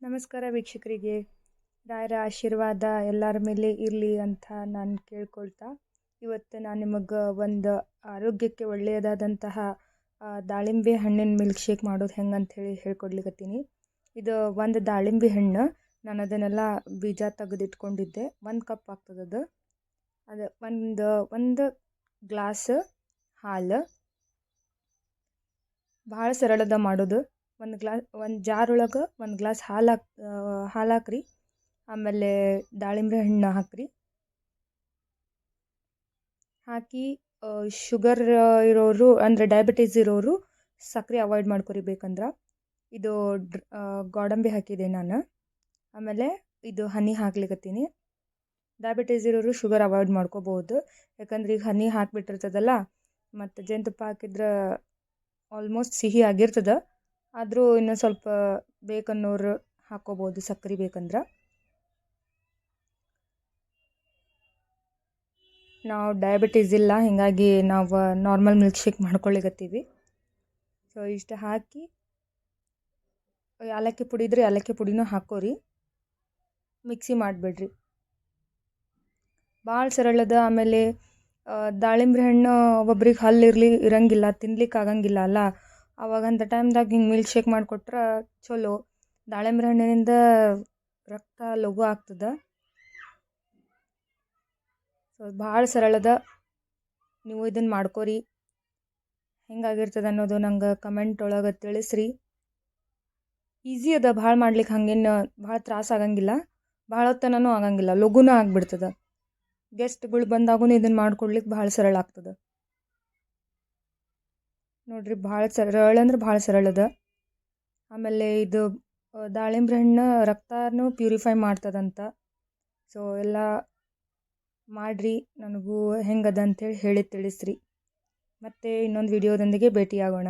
ನಮಸ್ಕಾರ ವೀಕ್ಷಕರಿಗೆ. ರಾಯರ ಆಶೀರ್ವಾದ ಎಲ್ಲರ ಮೇಲೆ ಇರಲಿ ಅಂತ ನಾನು ಕೇಳ್ಕೊಳ್ತಾ, ಇವತ್ತು ನಾನು ನಿಮಗೆ ಒಂದು ಆರೋಗ್ಯಕ್ಕೆ ಒಳ್ಳೆಯದಾದಂತಹ ದಾಳಿಂಬೆ ಹಣ್ಣಿನ ಮಿಲ್ಕ್ ಶೇಕ್ ಮಾಡೋದು ಹೆಂಗೆ ಅಂಥೇಳಿ ಹೇಳ್ಕೊಡ್ಲಿಕತ್ತೀನಿ. ಇದು ಒಂದು ದಾಳಿಂಬೆ ಹಣ್ಣು, ನಾನು ಅದನ್ನೆಲ್ಲ ಬೀಜ ತೆಗೆದಿಟ್ಕೊಂಡಿದ್ದೆ. 1 ಕಪ್ ಆಗ್ತದದು. ಅದು ಒಂದು ಗ್ಲಾಸ್ ಹಾಲು. ಭಾಳ ಸರಳದ ಮಾಡೋದು. ಒಂದು ಜಾರ್ ಒಳಗೆ 1 ಗ್ಲಾಸ್ ಹಾಲು ಹಾಕ್ರಿ. ಆಮೇಲೆ ದಾಳಿಂಬೆ ಹಣ್ಣು ಹಾಕ್ರಿ. ಹಾಕಿ ಶುಗರ್ ಇರೋರು ಅಂದರೆ ಡಯಾಬಿಟೀಸ್ ಇರೋರು ಸಕ್ಕರೆ ಅವಾಯ್ಡ್ ಮಾಡ್ಕೊರಿ. ಬೇಕಂದ್ರೆ ಇದು ಗೋಡಂಬಿ ಹಾಕಿದೆ ನಾನು. ಆಮೇಲೆ ಇದು ಹನಿ ಹಾಕ್ಲಿಕತ್ತೀನಿ. ಡಯಾಬಿಟೀಸ್ ಇರೋರು ಶುಗರ್ ಅವಾಯ್ಡ್ ಮಾಡ್ಕೋಬೋದು, ಯಾಕಂದ್ರೆ ಈಗ ಹನಿ ಹಾಕಿಬಿಟ್ಟಿರ್ತದಲ್ಲ. ಮತ್ತು ಜೇನುತುಪ್ಪ ಹಾಕಿದ್ರೆ ಆಲ್ಮೋಸ್ಟ್ ಸಿಹಿ ಆಗಿರ್ತದೆ. ಆದರೂ ಇನ್ನೂ ಸ್ವಲ್ಪ ಬೇಕನ್ನೋರು ಹಾಕ್ಕೋಬೋದು ಸಕ್ಕರೆ ಬೇಕಂದ್ರೆ. ನಾವು ಡಯಾಬಿಟೀಸ್ ಇಲ್ಲ, ಹೀಗಾಗಿ ನಾವು ನಾರ್ಮಲ್ ಮಿಲ್ಕ್ ಶೇಕ್ ಮಾಡ್ಕೊಳ್ಳಿಕತ್ತೀವಿ. ಸೊ ಇಷ್ಟು ಹಾಕಿ ಏಲಕ್ಕಿ ಪುಡಿ ಇದ್ರೆ ಏಲಕ್ಕಿ ಪುಡಿನೂ ಹಾಕೋರಿ. ಮಿಕ್ಸಿ ಮಾಡಿಬಿಡ್ರಿ. ಭಾಳ ಸರಳದ. ಆಮೇಲೆ ದಾಳಿಂಬೆ ಹಣ್ಣು ಒಬ್ಬೊಬ್ರಿಗೆ ಇರಂಗಿಲ್ಲ, ತಿನ್ಲಿಕ್ಕೆ ಆಗಂಗಿಲ್ಲ ಅಲ್ಲ. ಅವಾಗಂಥ ಟೈಮ್ದಾಗ ಹಿಂಗೆ ಮಿಲ್ಕ್ ಶೇಕ್ ಮಾಡಿಕೊಟ್ರೆ ಚಲೋ. ದಾಳಿಂಬೆ ಹಣ್ಣಿನಿಂದ ರಕ್ತ ಲಘು ಆಗ್ತದೆ. ಸೊ ಭಾಳ ಸರಳದ. ನೀವು ಇದನ್ನು ಮಾಡ್ಕೋರಿ. ಹೆಂಗಾಗಿರ್ತದೆ ಅನ್ನೋದು ನಂಗೆ ಕಮೆಂಟ್ ಒಳಗೆ ತಿಳಿಸ್ರಿ. ಈಸಿ ಅದ ಭಾಳ ಮಾಡ್ಲಿಕ್ಕೆ, ಹಂಗೇನು ಭಾಳ ತ್ರಾಸ ಆಗಂಗಿಲ್ಲ, ಭಾಳ ಹೊತ್ತನೂ ಆಗಂಗಿಲ್ಲ, ಲಘುನೂ ಆಗಿಬಿಡ್ತದೆ. ಗೆಸ್ಟ್ಗಳು ಬಂದಾಗೂ ಇದನ್ನು ಮಾಡ್ಕೊಡ್ಲಿಕ್ಕೆ ಭಾಳ ಸರಳ ಆಗ್ತದೆ. ನೋಡ್ರಿ, ಭಾಳ ಸರಳ ಅಂದ್ರೆ ಭಾಳ ಸರಳದ. ಆಮೇಲೆ ಇದು ದಾಳಿಂಬೆ ಹಣ್ಣು ರಕ್ತನೂ ಪ್ಯೂರಿಫೈ ಮಾಡ್ತದಂತ. ಸೊ ಎಲ್ಲ ಮಾಡಿರಿ. ನನಗೂ ಹೆಂಗದ ಅಂಥೇಳಿ ಹೇಳಿ ತಿಳಿಸ್ರಿ. ಮತ್ತೆ ಇನ್ನೊಂದು ವಿಡಿಯೋದೊಂದಿಗೆ ಭೇಟಿಯಾಗೋಣ.